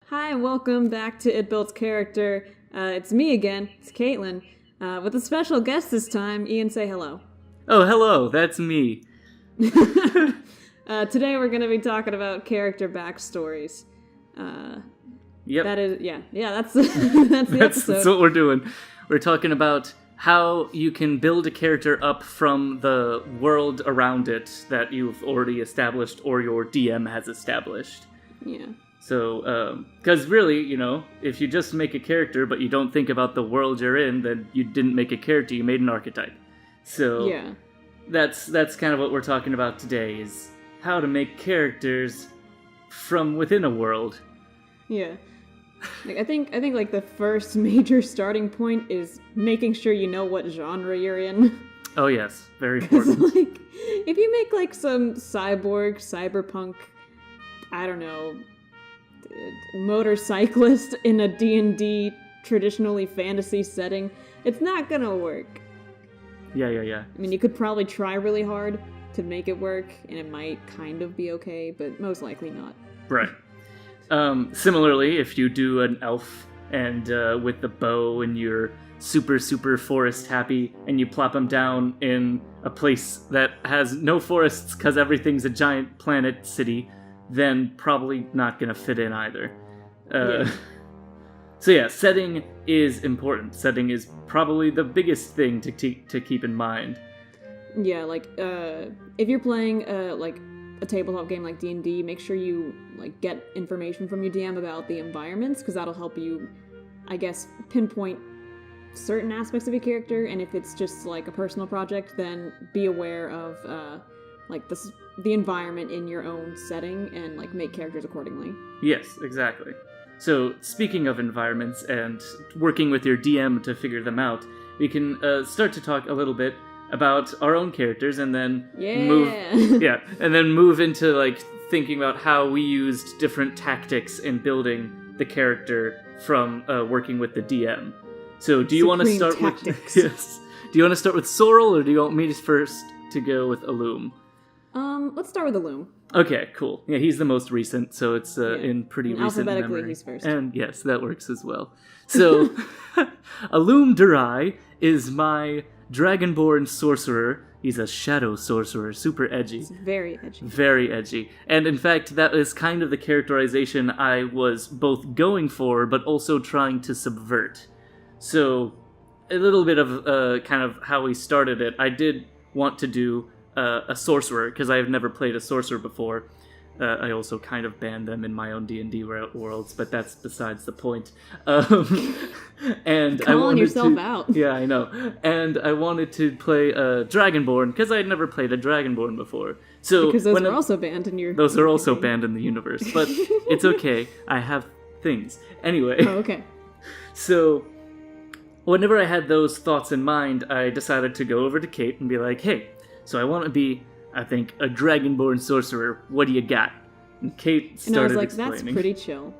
Hi, and welcome back to It Builds Character. It's me again, it's Caitlin, with a special guest this time. Ian, say hello. Oh, hello, that's me. Today we're going to be talking about character backstories. Yep. That is, that's, that's the episode. That's what we're doing. We're talking about how you can build a character up from the world around it that you've already established or your DM has established. Yeah. So, because really, if you just make a character but you don't think about the world you're in, then you didn't make a character, you made an archetype. So, yeah. That's kind of what we're talking about today, is how to make characters from within a world. Yeah. I think like the first major starting point is making sure you know what genre you're in. Oh yes, very important. Like, if you make like some cyberpunk, I don't know, motorcyclist in a D&D traditionally fantasy setting, it's not gonna work. Yeah. I mean, you could probably try really hard to make it work, and it might kind of be okay, but most likely not. Right. Similarly, if you do an elf and with the bow and you're super forest happy and you plop them down in a place that has no forests because everything's a giant planet city, then probably not gonna fit in either. So yeah, setting is important. Setting is probably the biggest thing to keep in mind. Yeah, like, if you're playing, like, a tabletop game like D&D, make sure you, like, get information from your DM about the environments, because that'll help you, I guess, pinpoint certain aspects of your character, and if it's just, like, a personal project, then be aware of, like, the environment in your own setting, and, like, make characters accordingly. Yes, exactly. So, speaking of environments and working with your DM to figure them out, we can start to talk a little bit about our own characters and then move into like thinking about how we used different tactics in building the character from working with the DM. So, do you want to start with yes? Do you want to start with Sorrel, or do you want me first to go with Illume? Let's start with Illume. Okay, cool. Yeah, he's the most recent, so it's in pretty recent memory. Alphabetically, he's first. And yes, that works as well. So, Illume Durai is my Dragonborn sorcerer. He's a shadow sorcerer, super edgy. It's very edgy. Very edgy. And in fact, that is kind of the characterization I was both going for, but also trying to subvert. So, a little bit of kind of how we started it. I did want to do a sorcerer, because I've never played a sorcerer before. I also kind of banned them in my own D&D worlds, but that's besides the point. And calling yourself out. Yeah, I know. And I wanted to play a Dragonborn, because I had never played a Dragonborn before. So because those are also banned in your... Those are also banned in the universe, but it's okay. I have things. Anyway. Oh, okay. So, whenever I had those thoughts in mind, I decided to go over to Kate and be like, hey, so I want to be, I think, a Dragonborn sorcerer. What do you got? And Kate started and I was like, explaining. That's pretty chill.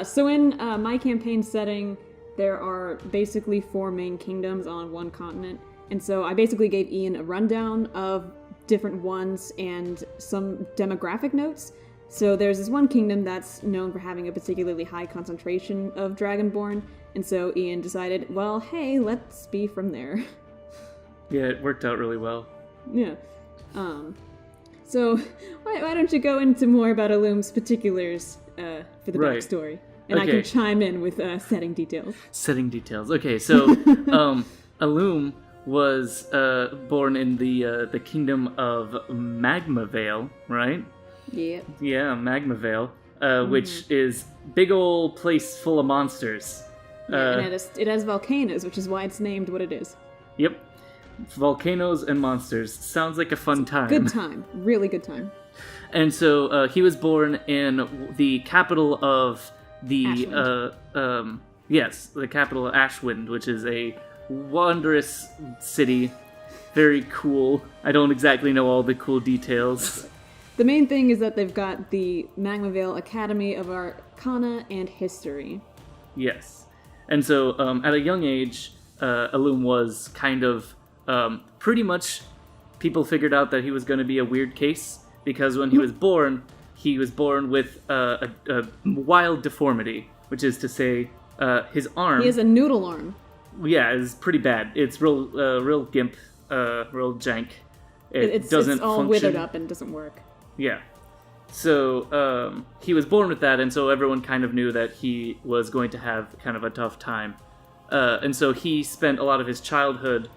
So in my campaign setting, there are basically 4 main kingdoms on one continent. And so I basically gave Ian a rundown of different ones and some demographic notes. So there's this one kingdom that's known for having a particularly high concentration of Dragonborn. And so Ian decided, well, hey, let's be from there. Yeah, it worked out really well. Yeah. So why don't you go into more about Illume's particulars for the backstory? And okay. I can chime in with setting details. Setting details. Okay, so Illume was born in the kingdom of Vale, right? Yeah. Yeah, Vale, which is big old place full of monsters. Yeah, and it has volcanoes, which is why it's named what it is. Yep. Volcanoes and monsters. Sounds like a fun time. Good time. Really good time. And so he was born in the capital of the the capital of Ashwind, which is a wondrous city. Very cool. I don't exactly know all the cool details. The main thing is that they've got the Vale Academy of Arcana and History. Yes. And so at a young age, Illume was kind of pretty much people figured out that he was going to be a weird case, because when he was born, he was born with a wild deformity, which is to say, his arm. He has a noodle arm. Yeah, it's pretty bad. It's real gimp, real jank. It doesn't it's all function. withered up and doesn't work. Yeah. So he was born with that, and so everyone kind of knew that he was going to have kind of a tough time. And so he spent a lot of his childhood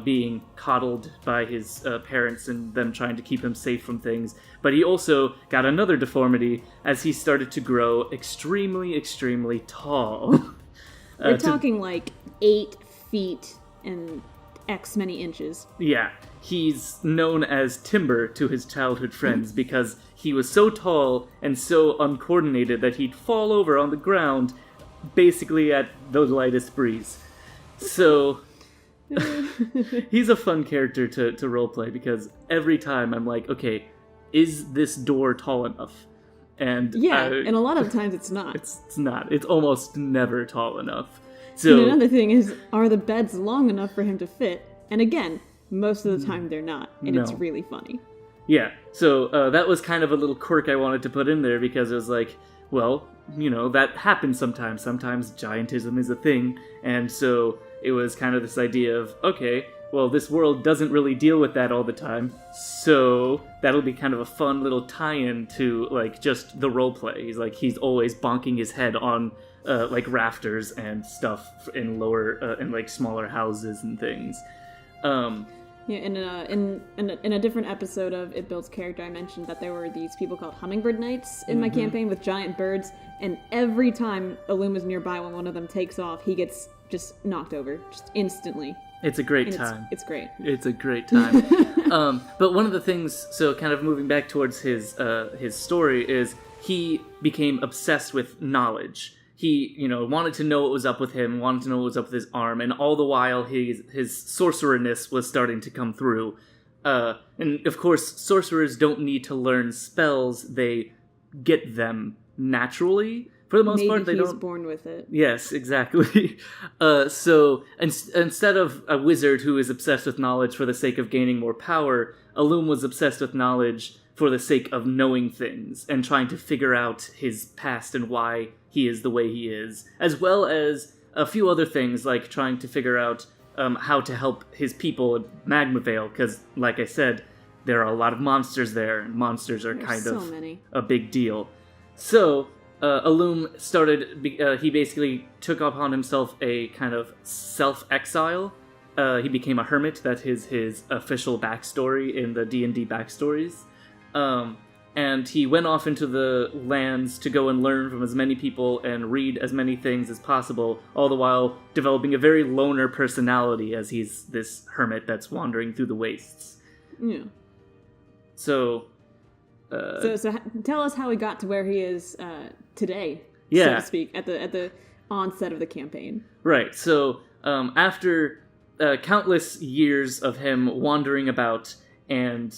being coddled by his parents and them trying to keep him safe from things. But he also got another deformity as he started to grow extremely, extremely tall. We're talking like 8 feet and X many inches. Yeah. He's known as Timber to his childhood friends because he was so tall and so uncoordinated that he'd fall over on the ground basically at the lightest breeze. So he's a fun character to roleplay because every time I'm like, okay, is this door tall enough? And and a lot of times it's not. It's not. It's almost never tall enough. So and another thing is, are the beds long enough for him to fit? And again, most of the time they're not, and it's really funny. Yeah, so that was kind of a little quirk I wanted to put in there because it was like, well, that happens sometimes. Sometimes giantism is a thing, and so it was kind of this idea of, okay, well, this world doesn't really deal with that all the time, so that'll be kind of a fun little tie-in to, like, just the roleplay. He's always bonking his head on, like, rafters and stuff in smaller houses and things. Yeah, in a different episode of It Builds Character, I mentioned that there were these people called Hummingbird Knights in my campaign with giant birds, and every time Illume is nearby when one of them takes off, he gets just knocked over, just instantly. It's a great time. It's great. It's a great time. But one of the things, so kind of moving back towards his story, is he became obsessed with knowledge. He, wanted to know what was up with him, wanted to know what was up with his arm, and all the while his sorcererness was starting to come through. And of course, sorcerers don't need to learn spells, they get them naturally. For the most part, they don't. Maybe he's born with it. Yes, exactly. So instead of a wizard who is obsessed with knowledge for the sake of gaining more power, Illume was obsessed with knowledge for the sake of knowing things and trying to figure out his past and why he is the way he is, as well as a few other things like trying to figure out how to help his people at Magma Vale, because, like I said, there are a lot of monsters there, and monsters are a big deal. So Illume started, he basically took upon himself a kind of self-exile. He became a hermit. That is his official backstory in the D&D backstories. And he went off into the lands to go and learn from as many people and read as many things as possible, all the while developing a very loner personality as he's this hermit that's wandering through the wastes. Yeah. So tell us how he got to where he is today, so to speak, at the onset of the campaign. Right. So after countless years of him wandering about and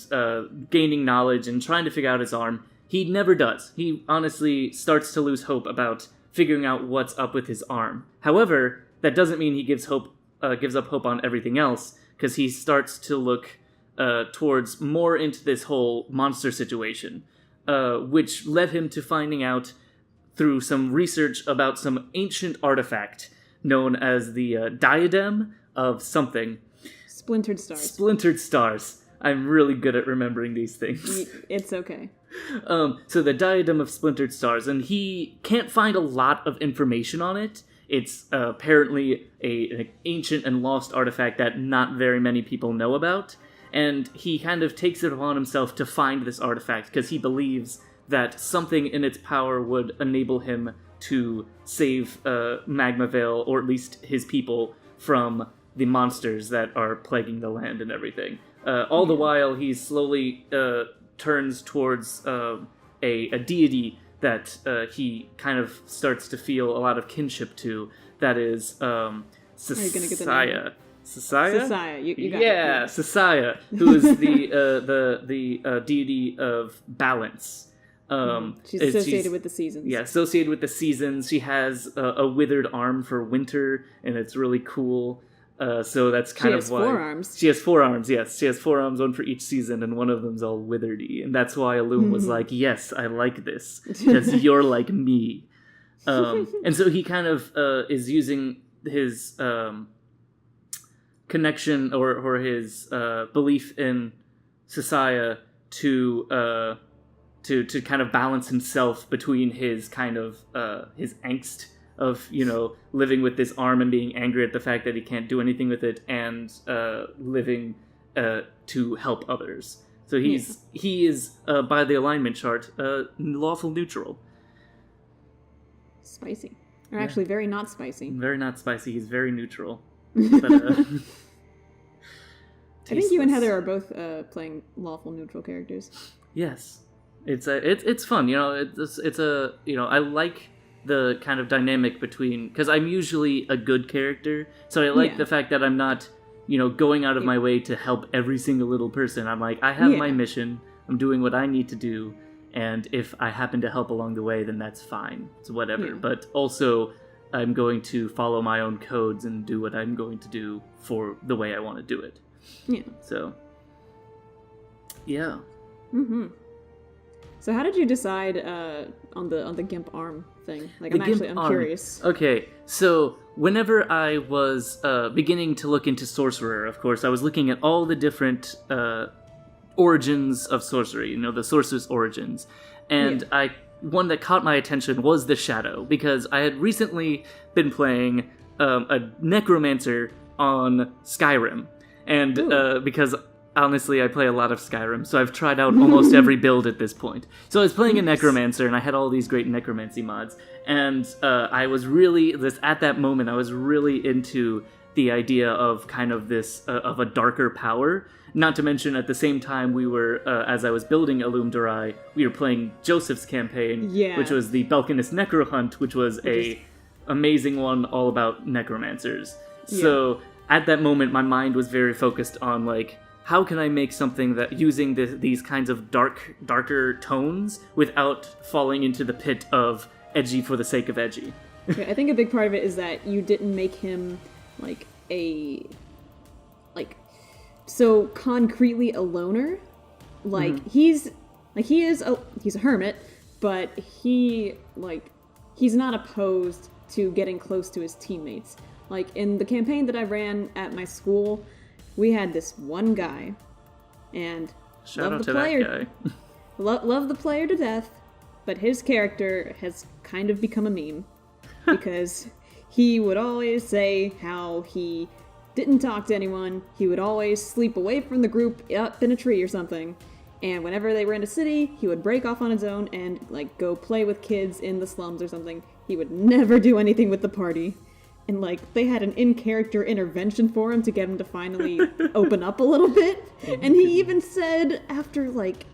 gaining knowledge and trying to figure out his arm, he never does. He honestly starts to lose hope about figuring out what's up with his arm. However, that doesn't mean he gives up hope on everything else, because he starts to look towards more into this whole monster situation, which led him to finding out through some research about some ancient artifact known as the diadem of something. Splintered stars. Splintered stars. I'm really good at remembering these things. It's okay. So the diadem of splintered stars, and he can't find a lot of information on it. It's apparently an ancient and lost artifact that not very many people know about, and he kind of takes it upon himself to find this artifact because he believes that something in its power would enable him to save Magma Vale, or at least his people, from the monsters that are plaguing the land and everything. All the while, he slowly turns towards a deity that he kind of starts to feel a lot of kinship to. That is Sasaya. Sasaya, you got it. Yeah, Sasaya, who is the deity of balance. She's associated with the seasons. Yeah, associated with the seasons. She has a withered arm for winter, and it's really cool. So that's She kind has of why 4 arms. she has 4 arms. Yes, she has 4 arms, one for each season, and one of them's all withered-y. And that's why Illume was like, "Yes, I like this because you're like me." And so he kind of is using his connection or his belief in Sasaya to kind of balance himself between his kind of his angst of, you know, living with this arm and being angry at the fact that he can't do anything with it, and living to help others. So he is by the alignment chart lawful neutral. Spicy. Or actually very not spicy. Very not spicy. He's very neutral. But, I think you and Heather are both playing lawful neutral characters. Yes, it's fun. You know, it's a, you know, I like the kind of dynamic between, because I'm usually a good character, so I like the fact that I'm not, you know, going out of my way to help every single little person. I'm like, I have my mission. I'm doing what I need to do, and if I happen to help along the way, then that's fine. It's whatever. Yeah. But also, I'm going to follow my own codes and do what I'm going to do for the way I want to do it. Yeah. So, yeah. Mm-hmm. So how did you decide on the GIMP arm thing? Like, I'm curious. Okay, so whenever I was beginning to look into Sorcerer, of course, I was looking at all the different origins of sorcery, you know, the sorcerer's origins. And one that caught my attention was the Shadow, because I had recently been playing a Necromancer on Skyrim. And because honestly, I play a lot of Skyrim, so I've tried out almost every build at this point. So I was playing a Necromancer, and I had all these great Necromancy mods. And I was really, at that moment, I was really into the idea of kind of this, of a darker power. Not to mention, at the same time, we were, as I was building Illume Durai, we were playing Joseph's campaign, which was the Balkanist Necro Hunt, which was a amazing one all about necromancers. So at that moment, my mind was very focused on, like, how can I make something that using these kinds of darker tones without falling into the pit of edgy for the sake of edgy? Okay, I think a big part of it is that you didn't make him so concretely a loner. Like he's a hermit, but he's not opposed to getting close to his teammates. Like in the campaign that I ran at my school, we had this one guy, and shout out to that guy. Love the player to death, but his character has kind of become a meme because he would always say how he didn't talk to anyone. He would always sleep away from the group up in a tree or something. And whenever they were in a city, he would break off on his own and like go play with kids in the slums or something. He would never do anything with the party. And, like, they had an in-character intervention for him to get him to finally open up a little bit. And he even said, after, like,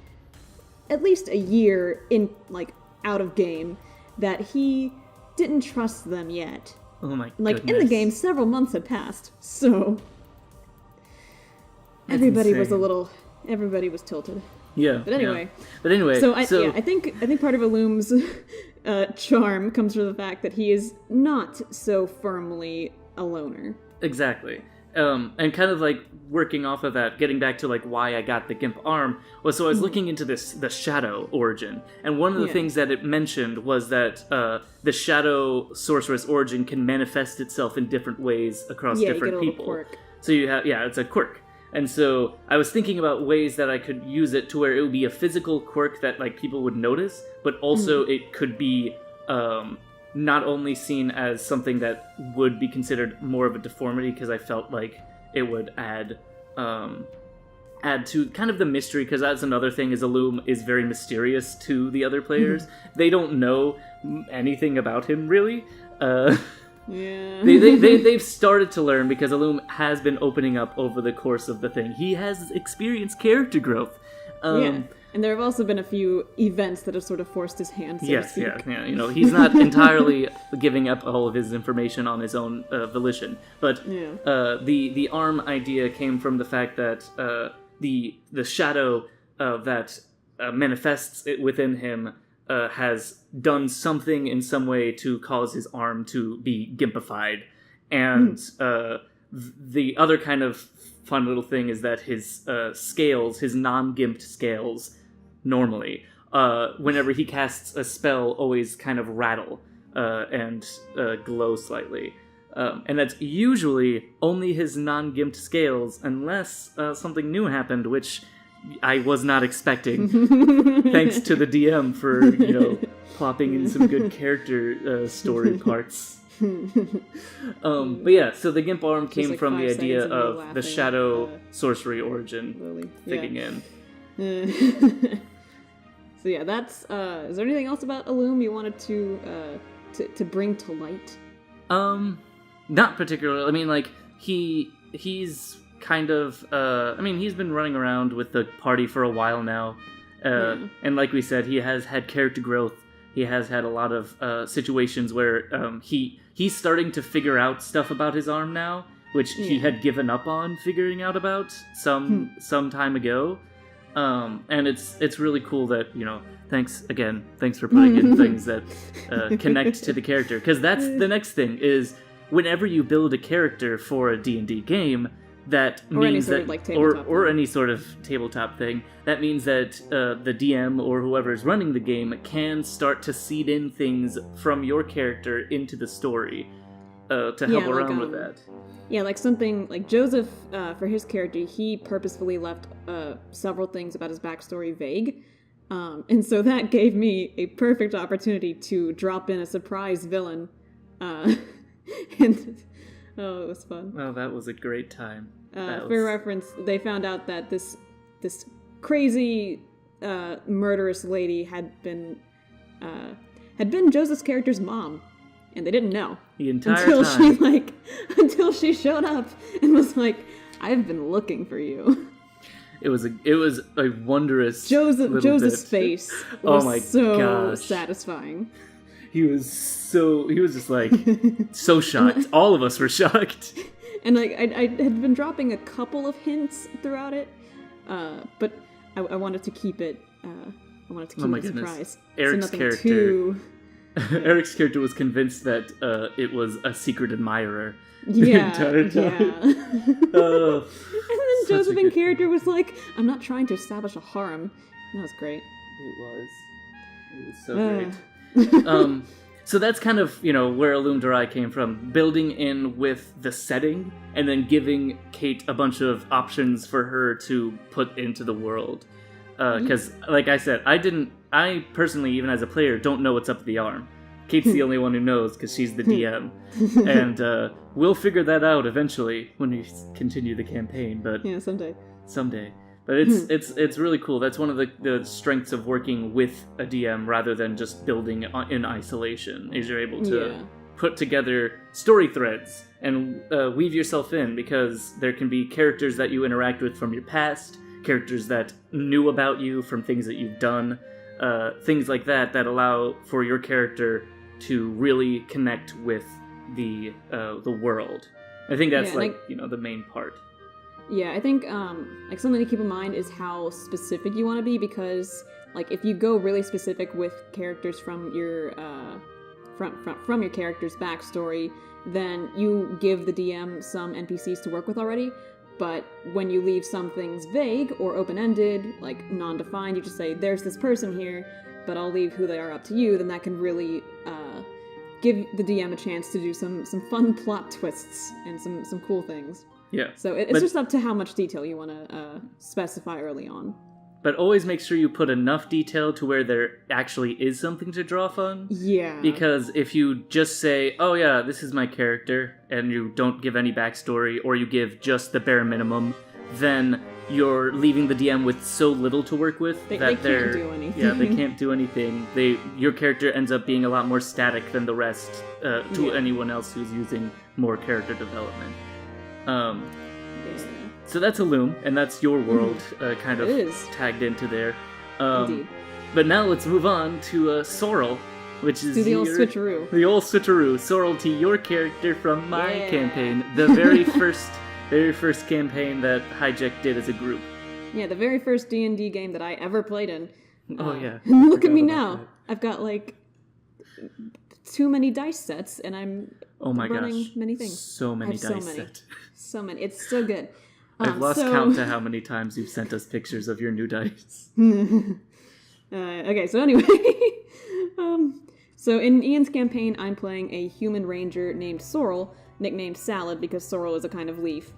at least a year in, like, out of game, that he didn't trust them yet. Oh my Like, goodness. in the game, several months had passed, so... That's everybody insane. Everybody was tilted. Yeah. But anyway. Yeah. But anyway, so I think part of Illume's charm comes from the fact that he is not so firmly a loner. Exactly. And kind of like working off of that, getting back to like why I got the GIMP arm, was so I was looking into the Shadow origin, and one of the things that it mentioned was that the Shadow sorceress origin can manifest itself in different ways across different you get a people. Quirk. So you have, it's a quirk. And so I was thinking about ways that I could use it to where it would be a physical quirk that like people would notice, but also it could be not only seen as something that would be considered more of a deformity, because I felt like it would add to kind of the mystery, because that's another thing, is Illume is very mysterious to the other players. They don't know anything about him, really. Yeah. They've started to learn, because Illume has been opening up over the course of the thing. He has experienced character growth. And there have also been a few events that have sort of forced his hand, so to speak. Yeah. You know, he's not entirely giving up all of his information on his own volition. But the arm idea came from the fact that the shadow that manifests it within him has done something in some way to cause his arm to be gimpified. And the other kind of fun little thing is that his scales, his non-gimped scales, normally, whenever he casts a spell, always kind of rattle and glow slightly. And that's usually only his non-gimped scales, unless something new happened, which I was not expecting. Thanks to the DM for, plopping in some good character story parts. But yeah, so the Gimp arm came from the idea of the Shadow Sorcery origin digging in. So yeah, that's... is there anything else about Illume you wanted to bring to light? Not particularly. I mean, like, he's kind of... he's been running around with the party for a while now. And like we said, he has had character growth. He has had a lot of situations where he's starting to figure out stuff about his arm now, which he had given up on figuring out about some time ago. And it's really cool that, thanks for putting in things that connect to the character. Because that's the next thing, is whenever you build a character for a D&D game, that means that, or any sort of tabletop thing, that means that the DM or whoever is running the game can start to seed in things from your character into the story to help around with that. Yeah, like something like Joseph, for his character, he purposefully left several things about his backstory vague. And so that gave me a perfect opportunity to drop in a surprise villain. And it was fun. Well, that was a great time. For reference, they found out that this crazy murderous lady had been Joseph's character's mom, and they didn't know the entire time until she showed up and was like, "I've been looking for you." It was a wondrous Joseph's face was oh my so gosh. satisfying. He was just like so shocked. All of us were shocked. And like I had been dropping a couple of hints throughout it, but I wanted to keep it. I wanted to keep it a surprise. Eric's character. Eric's character was convinced that it was a secret admirer the entire time. And then Josephine's character was like, "I'm not trying to establish a harem." That was great. It was so great. So that's kind of, where Illume Darai came from, building in with the setting and then giving Kate a bunch of options for her to put into the world. Because, like I said, I personally, even as a player, don't know what's up with the arm. Kate's the only one who knows because she's the DM. And we'll figure that out eventually when we continue the campaign. But yeah, someday. But it's really cool. That's one of the strengths of working with a DM rather than just building in isolation, is you're able to put together story threads and weave yourself in, because there can be characters that you interact with from your past, characters that knew about you from things that you've done, things like that allow for your character to really connect with the world. I think that's the main part. Yeah, I think something to keep in mind is how specific you want to be, because if you go really specific with characters from your from your character's backstory, then you give the DM some NPCs to work with already. But when you leave some things vague or open-ended, like non-defined, you just say, "There's this person here, but I'll leave who they are up to you," then that can really give the DM a chance to do some fun plot twists and some cool things. Yeah. So it's just up to how much detail you want to specify early on. But always make sure you put enough detail to where there actually is something to draw from. Yeah. Because if you just say, "Oh yeah, this is my character," and you don't give any backstory, or you give just the bare minimum, then you're leaving the DM with so little to work with they can't do anything. Yeah, they can't do anything. Your character ends up being a lot more static than the rest to anyone else who's using more character development. So that's Illume, and that's your world kind of tagged into there. Indeed. But now let's move on to Sorrel, which is the old switcheroo. The old switcheroo. Sorrel T, your character from my campaign, the very first campaign that HIJEK did as a group. Yeah, the very first D&D game that I ever played in. Oh yeah. Look at me now. I've got too many dice sets, and I'm Oh my running gosh. many things. So many I have dice so many. set. So many. It's so good. I've lost count to how many times you've sent us pictures of your new dice. Okay, so anyway. So in Ian's campaign, I'm playing a human ranger named Sorrel, nicknamed Salad because sorrel is a kind of leaf.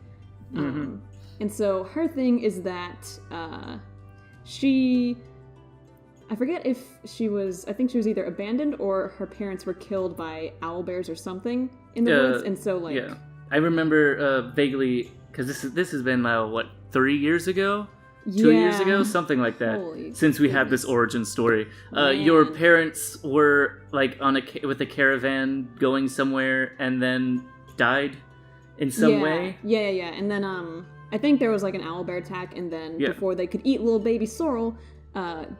And so her thing is that I forget if I think she was either abandoned or her parents were killed by owlbears or something in the woods, and so like... Yeah, I remember vaguely, because this has been, 3 years ago? 2 years ago? Something like that. Holy since we have this origin story. Your parents were, with a caravan going somewhere and then died in some way? Yeah. And then, I think there was, an owlbear attack, and then before they could eat little baby sorrel,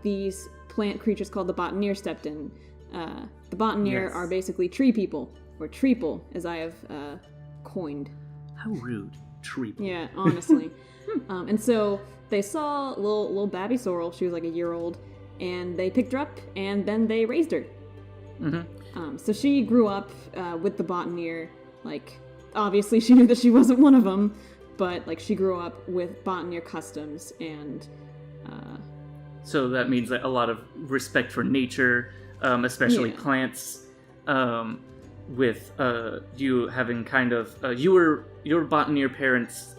these plant creatures called the botanier stepped in. The botanier are basically tree people, or treeple, as I have coined. How rude. Treeple. Yeah, honestly. And so they saw little babby sorrel, she was a year old, and they picked her up, and then they raised her. So she grew up with the botanier, obviously she knew that she wasn't one of them, but, she grew up with botanier customs, and... So that means a lot of respect for nature, especially plants, with you having kind of... your botanier parents,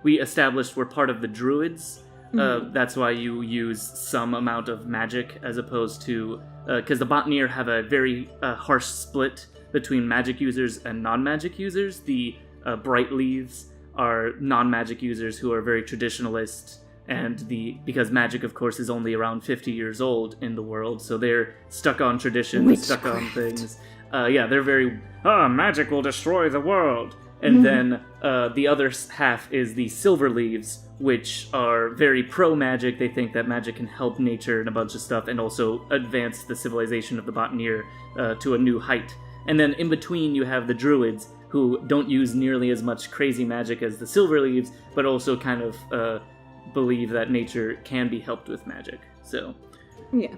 we established were part of the druids. That's why you use some amount of magic as opposed to... Because the botanier have a very harsh split between magic users and non-magic users. The bright leaves are non-magic users who are very traditionalist, and because magic, of course, is only around 50 years old in the world, so they're stuck on tradition, stuck on things. They're very, magic will destroy the world. And then the other half is the silver leaves, which are very pro-magic. They think that magic can help nature and a bunch of stuff, and also advance the civilization of the botanier to a new height. And then in between you have the druids, who don't use nearly as much crazy magic as the silver leaves, but also kind of believe that nature can be helped with magic. So yeah.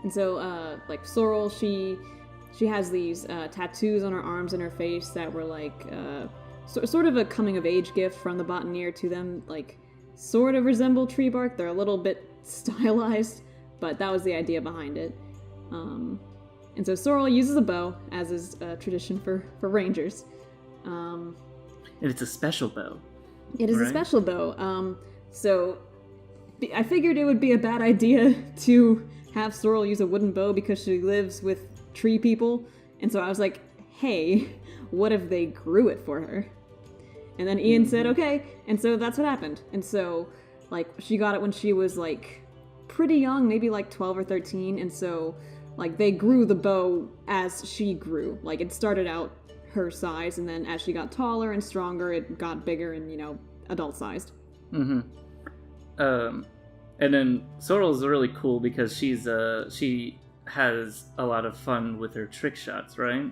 And so Sorrel, she has these tattoos on her arms and her face that were sort of a coming of age gift from the botanier to them, sort of resemble tree bark. They're a little bit stylized, but that was the idea behind it. And so Sorrel uses a bow, as is tradition for rangers. And it's a special bow. It is a special bow. So I figured it would be a bad idea to have Sorrel use a wooden bow because she lives with tree people. And so I was like, hey, what if they grew it for her? And then Ian said, okay. And so that's what happened. And so, she got it when she was, pretty young, maybe, 12 or 13. And so, they grew the bow as she grew. It started out her size, and then as she got taller and stronger, it got bigger and, adult-sized. And then Sorrel's really cool because she has a lot of fun with her trick shots, right?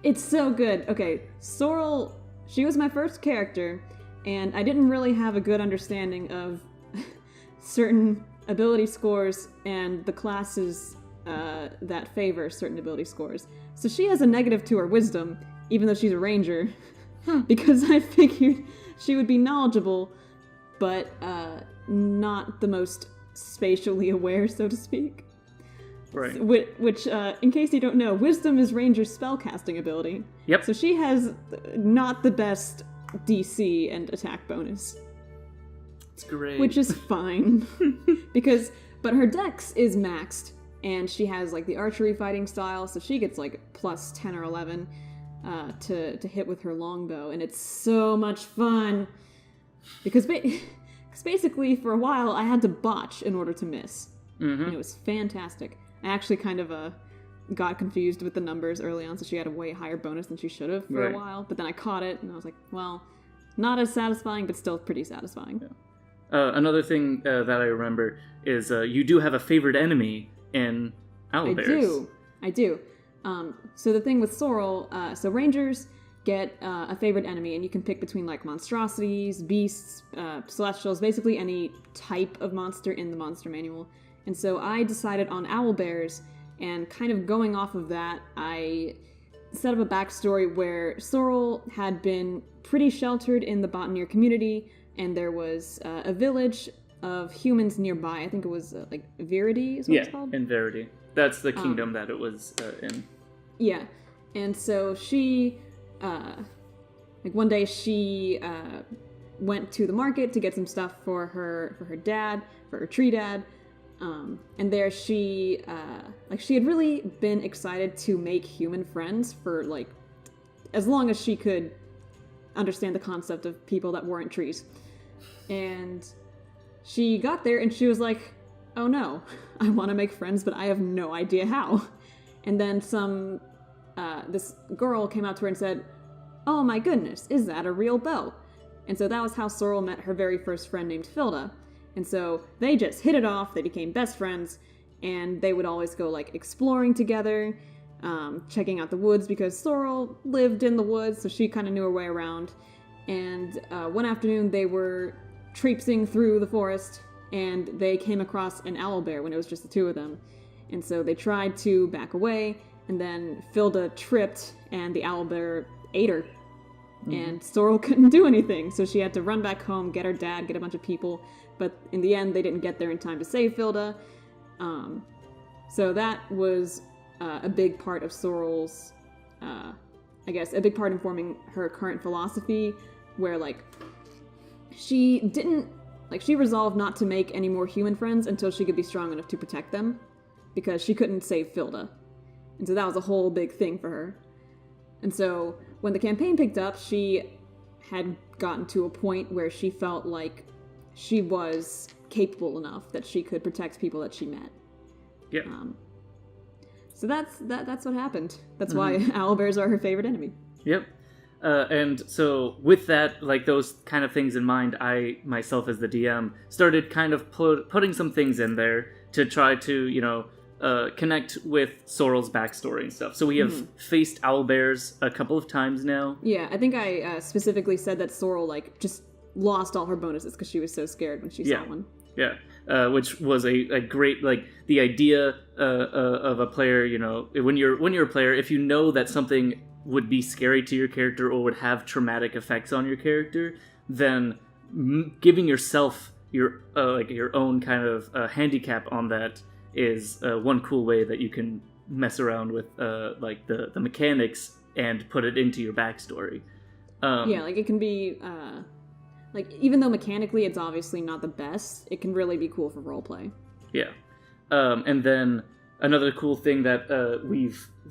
It's so good. Okay, Sorrel, she was my first character, and I didn't really have a good understanding of certain ability scores and the classes that favor certain ability scores. So she has a negative to her wisdom, even though she's a ranger, because I figured she would be knowledgeable, but not the most spatially aware, so to speak. Right. Which, in case you don't know, wisdom is ranger's spellcasting ability. Yep. So she has not the best DC and attack bonus. It's great. Which is fine. But her dex is maxed, and she has, the archery fighting style, so she gets, plus 10 or 11 to hit with her longbow, and it's so much fun. Because basically, for a while, I had to botch in order to miss. And it was fantastic. I actually kind of got confused with the numbers early on, so she had a way higher bonus than she should have for a while. But then I caught it, and I was like, well, not as satisfying, but still pretty satisfying. Yeah. Another thing that I remember is you do have a favorite enemy in owlbears. I do. So the thing with Sorrel, so rangers get a favorite enemy, and you can pick between monstrosities, beasts, celestials, basically any type of monster in the monster manual. And so I decided on owlbears, and kind of going off of that, I set up a backstory where Sorrel had been pretty sheltered in the Botanier community, and there was a village of humans nearby. I think it was like Verity is what it's called? Yeah, in Verity. That's the kingdom that it was in. Yeah, and so she, like one day she went to the market to get some stuff for her dad, for her tree dad, and there she, she had really been excited to make human friends for, like, as long as she could understand the concept of people that weren't trees. And she got there and she was like, oh no, I want to make friends, but I have no idea how. And then this girl came out to her and said, oh my goodness, is that a real bow? And so that was how Sorrel met her very first friend named Filda. And so they just hit it off, they became best friends, and they would always go, like, exploring together, checking out the woods, because Sorrel lived in the woods, so she kind of knew her way around. And one afternoon they were traipsing through the forest, and they came across an owlbear when it was just the two of them. And so they tried to back away, and then Filda tripped, and the owlbear ate her. And Sorrel couldn't do anything, so she had to run back home, get her dad, get a bunch of people, but in the end they didn't get there in time to save Filda. So that was a big part of Sorrel's, I guess, a big part in forming her current philosophy, where, like, she resolved not to make any more human friends until she could be strong enough to protect them, because she couldn't save Filda. And so that was a whole big thing for her. And so when the campaign picked up, she had gotten to a point where she felt like she was capable enough that she could protect people that she met. Yeah. So that's what happened. That's why owlbears are her favorite enemy. Yep. And so with that, like, those kind of things in mind, I, myself as the DM, started kind of putting some things in there to try to, connect with Sorrel's backstory and stuff. So we have faced owlbears a couple of times now. Yeah, I think I specifically said that Sorrel, like, just lost all her bonuses because she was so scared when she saw one. Yeah, which was a great, like, the idea of a player, when you're a player, if you know that something would be scary to your character or would have traumatic effects on your character, then giving yourself your own kind of handicap on that is one cool way that you can mess around with the mechanics and put it into your backstory. Like, it can be even though mechanically it's obviously not the best, it can really be cool for roleplay. Yeah. And then another cool thing that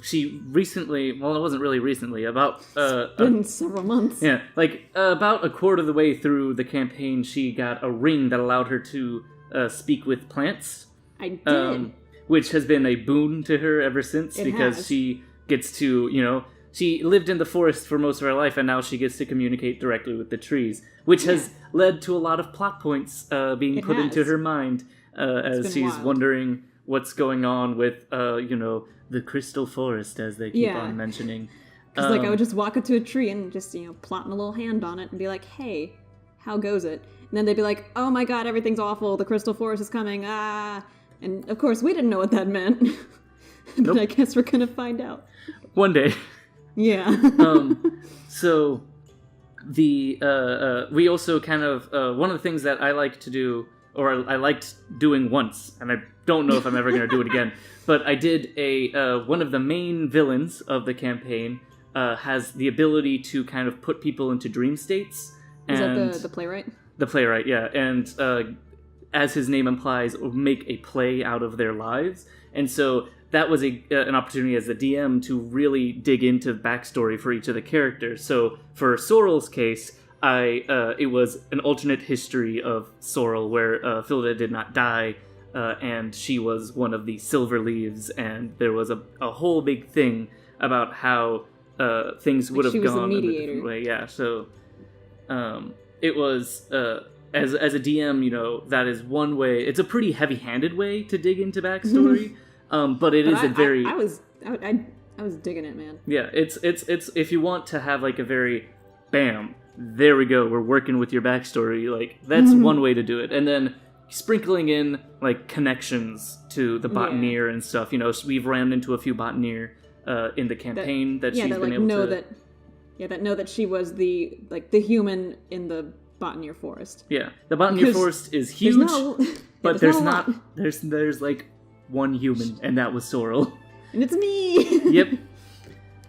she recently, well, it wasn't really recently, about it's been several months. Yeah, like about a quarter of the way through the campaign, she got a ring that allowed her to speak with plants. I did. Which has been a boon to her ever since, because she gets to, she lived in the forest for most of her life, and now she gets to communicate directly with the trees, which has led to a lot of plot points being put into her mind as she's wondering what's going on with, the crystal forest, as they keep on mentioning. Because, I would just walk up to a tree and just, plot a little hand on it and be like, hey, how goes it? And then they'd be like, oh my god, everything's awful, the crystal forest is coming, ah... And, of course, we didn't know what that meant. But nope. I guess we're gonna find out. One day. Yeah. So, we also kind of... one of the things that I like to do, or I liked doing once, and I don't know if I'm ever going to do it again, but I did one of the main villains of the campaign has the ability to kind of put people into dream states. Is that the playwright? The playwright, yeah. And... as his name implies, make a play out of their lives. And so that was an opportunity as the DM to really dig into backstory for each of the characters. So for Sorrel's case, it was an alternate history of Sorrel where Filda did not die, and she was one of the Silver Leaves, and there was a whole big thing about how things would have gone in a different way. Yeah, so it was... As a DM, that is one way. It's a pretty heavy-handed way to dig into backstory, but I was digging it, man. Yeah, it's if you want to have like a very, bam, there we go, we're working with your backstory. Like that's one way to do it, and then sprinkling in like connections to the Botanier and stuff. We've ran into a few Botanier in the campaign that she's that, been like, able to... that know that she was the human in the Botanier Forest. Yeah, the Botanier Forest is huge, but there's like one human, and that was Sorrel. And it's me! Yep.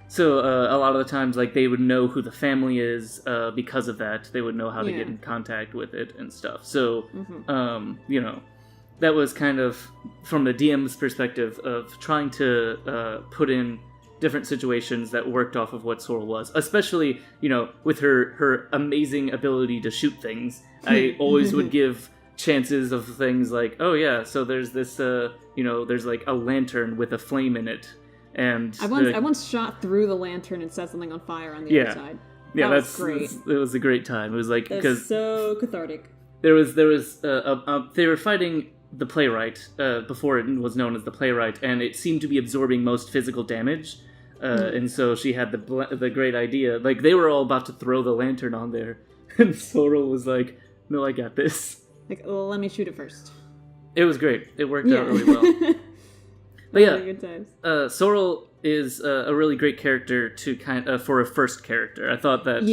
So a lot of the times, like, they would know who the family is because of that. They would know how to get in contact with it and stuff. So, you know, that was kind of, from the DM's perspective, of trying to put in different situations that worked off of what Sorrel was. Especially, you know, with her amazing ability to shoot things. I always would give chances of things like, oh yeah, so there's this, you know, there's like a lantern with a flame in it. And I once shot through the lantern and set something on fire on the other side. Yeah, that was great. It was a great time. It was like, because so cathartic. There was they were fighting the playwright before it was known as the playwright, and it seemed to be absorbing most physical damage. And so she had the great idea. Like, they were all about to throw the lantern on there, and Sorrel was like, "No, I got this." Like, let me shoot it first. It was great. It worked out really well. But yeah, good times. Sorrel is a really great character to for a first character. I thought that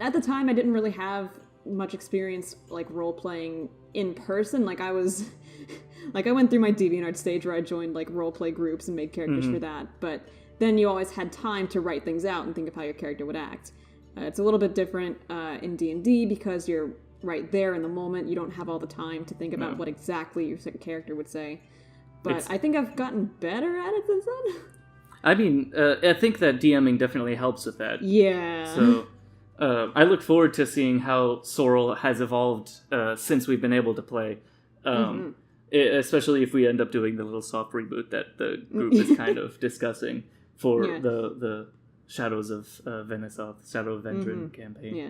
at the time I didn't really have much experience like role playing in person. Like, I was like, I went through my DeviantArt stage where I joined like role play groups and made characters for that. But then you always had time to write things out and think of how your character would act. It's a little bit different in D&D because you're right there in the moment. You don't have all the time to think about what exactly your character would say. But I think I've gotten better at it since then. I mean, I think that DMing definitely helps with that. Yeah. So I look forward to seeing how Sorrel has evolved since we've been able to play. Especially if we end up doing the little soft reboot that the group is kind of discussing for the Shadows of Venesoth, Shadow of Vendrin campaign. Yeah.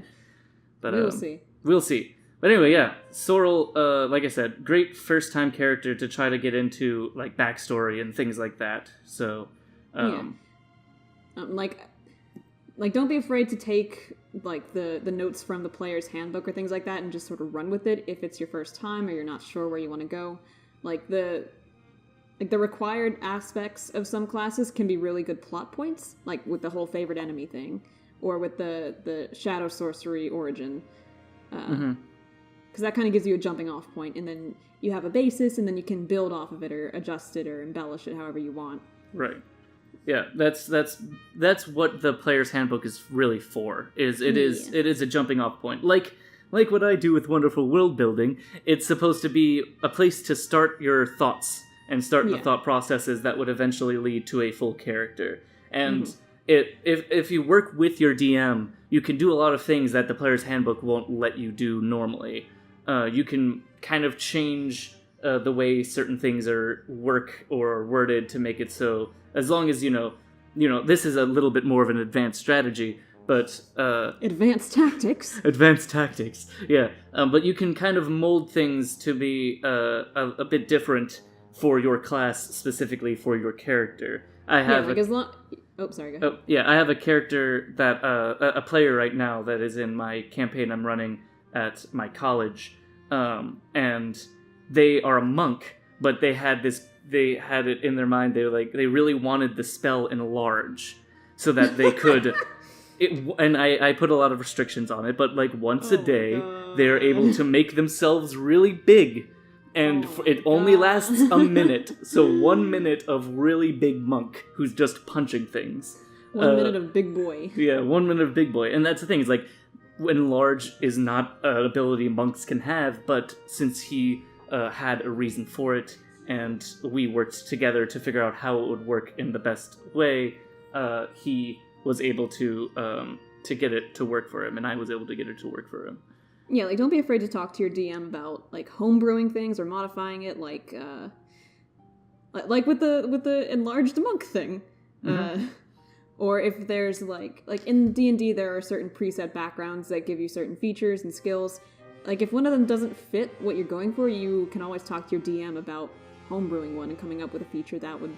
But we'll see. We'll see. But anyway, yeah, Sorrel, like I said, great first-time character to try to get into, like, backstory and things like that. So, like, don't be afraid to take, like, the notes from the player's handbook or things like that and just sort of run with it if it's your first time or you're not sure where you want to go. Like, the required aspects of some classes can be really good plot points, like with the whole favorite enemy thing, or with the shadow sorcery origin. Because that kind of gives you a jumping off point, and then you have a basis, and then you can build off of it or adjust it or embellish it however you want. Right. Yeah, that's what the player's handbook is really for. It is a jumping off point. Like what I do with wonderful world building, it's supposed to be a place to start your thoughts and start the thought processes that would eventually lead to a full character. And if you work with your DM, you can do a lot of things that the player's handbook won't let you do normally. You can kind of change the way certain things work or worded to make it so, as long as you know, this is a little bit more of an advanced strategy, but advanced tactics. Advanced tactics, yeah. But you can kind of mold things to be a bit different for your class, specifically for your character. I have Oh, sorry, go ahead. Oh, yeah, I have a character that a player right now that is in my campaign I'm running at my college, and they are a monk, but they had it in their mind, they really wanted the spell enlarge so that they could and I put a lot of restrictions on it, but like once a day they're able to make themselves really big, and it only lasts a minute, so 1 minute of really big monk who's just punching things. 1 minute of big boy. Yeah, 1 minute of big boy. And that's the thing, is like, enlarge is not an ability monks can have, but since he had a reason for it, and we worked together to figure out how it would work in the best way, he was able to get it to work for him, and I was able to get it to work for him. Yeah, like, don't be afraid to talk to your DM about, like, homebrewing things or modifying it, like with the enlarged monk thing. Or if there's, like in D&D, there are certain preset backgrounds that give you certain features and skills. Like, if one of them doesn't fit what you're going for, you can always talk to your DM about homebrewing one and coming up with a feature that would,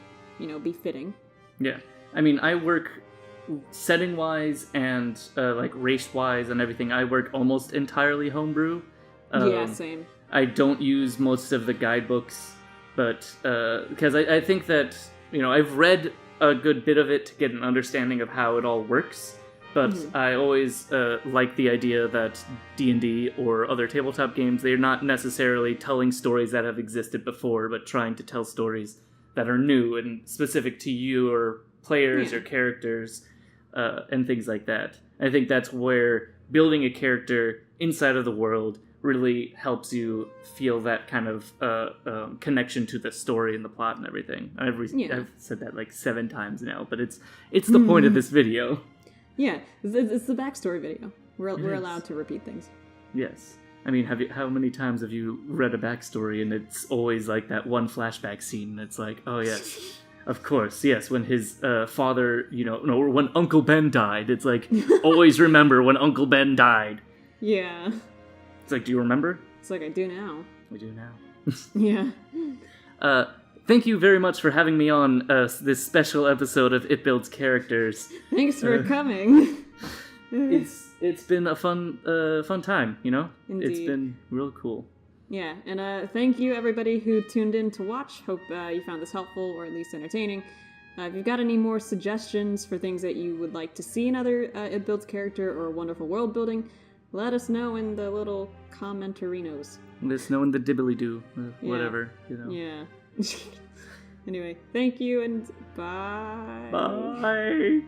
be fitting. Yeah. I mean, I work setting-wise and, like, race-wise and everything, I work almost entirely homebrew. Yeah, same. I don't use most of the guidebooks, but, because I think that I've read a good bit of it to get an understanding of how it all works, but I always like the idea that D&D or other tabletop games, they're not necessarily telling stories that have existed before, but trying to tell stories that are new and specific to you or players or characters and things like that. I think that's where building a character inside of the world really helps you feel that kind of connection to the story and the plot and everything. I've said that like 7 times now, but it's the point of this video. Yeah, it's the backstory video. We're allowed to repeat things. Yes. I mean, how many times have you read a backstory and it's always like that one flashback scene and it's like, oh yes, of course, yes, when his father, or when Uncle Ben died, it's like, always remember when Uncle Ben died. Yeah. It's like, do you remember? It's like, I do now. We do now. Yeah. Thank you very much for having me on this special episode of It Builds Characters. Thanks for coming. It's been a fun time, Indeed. It's been real cool. Yeah, and thank you everybody who tuned in to watch. Hope you found this helpful or at least entertaining. If you've got any more suggestions for things that you would like to see in other It Builds Character or Wonderful World Building, let us know in the little commentarinos. Let us know in the dibbly-doo, whatever, Yeah. Anyway, thank you and bye. Bye.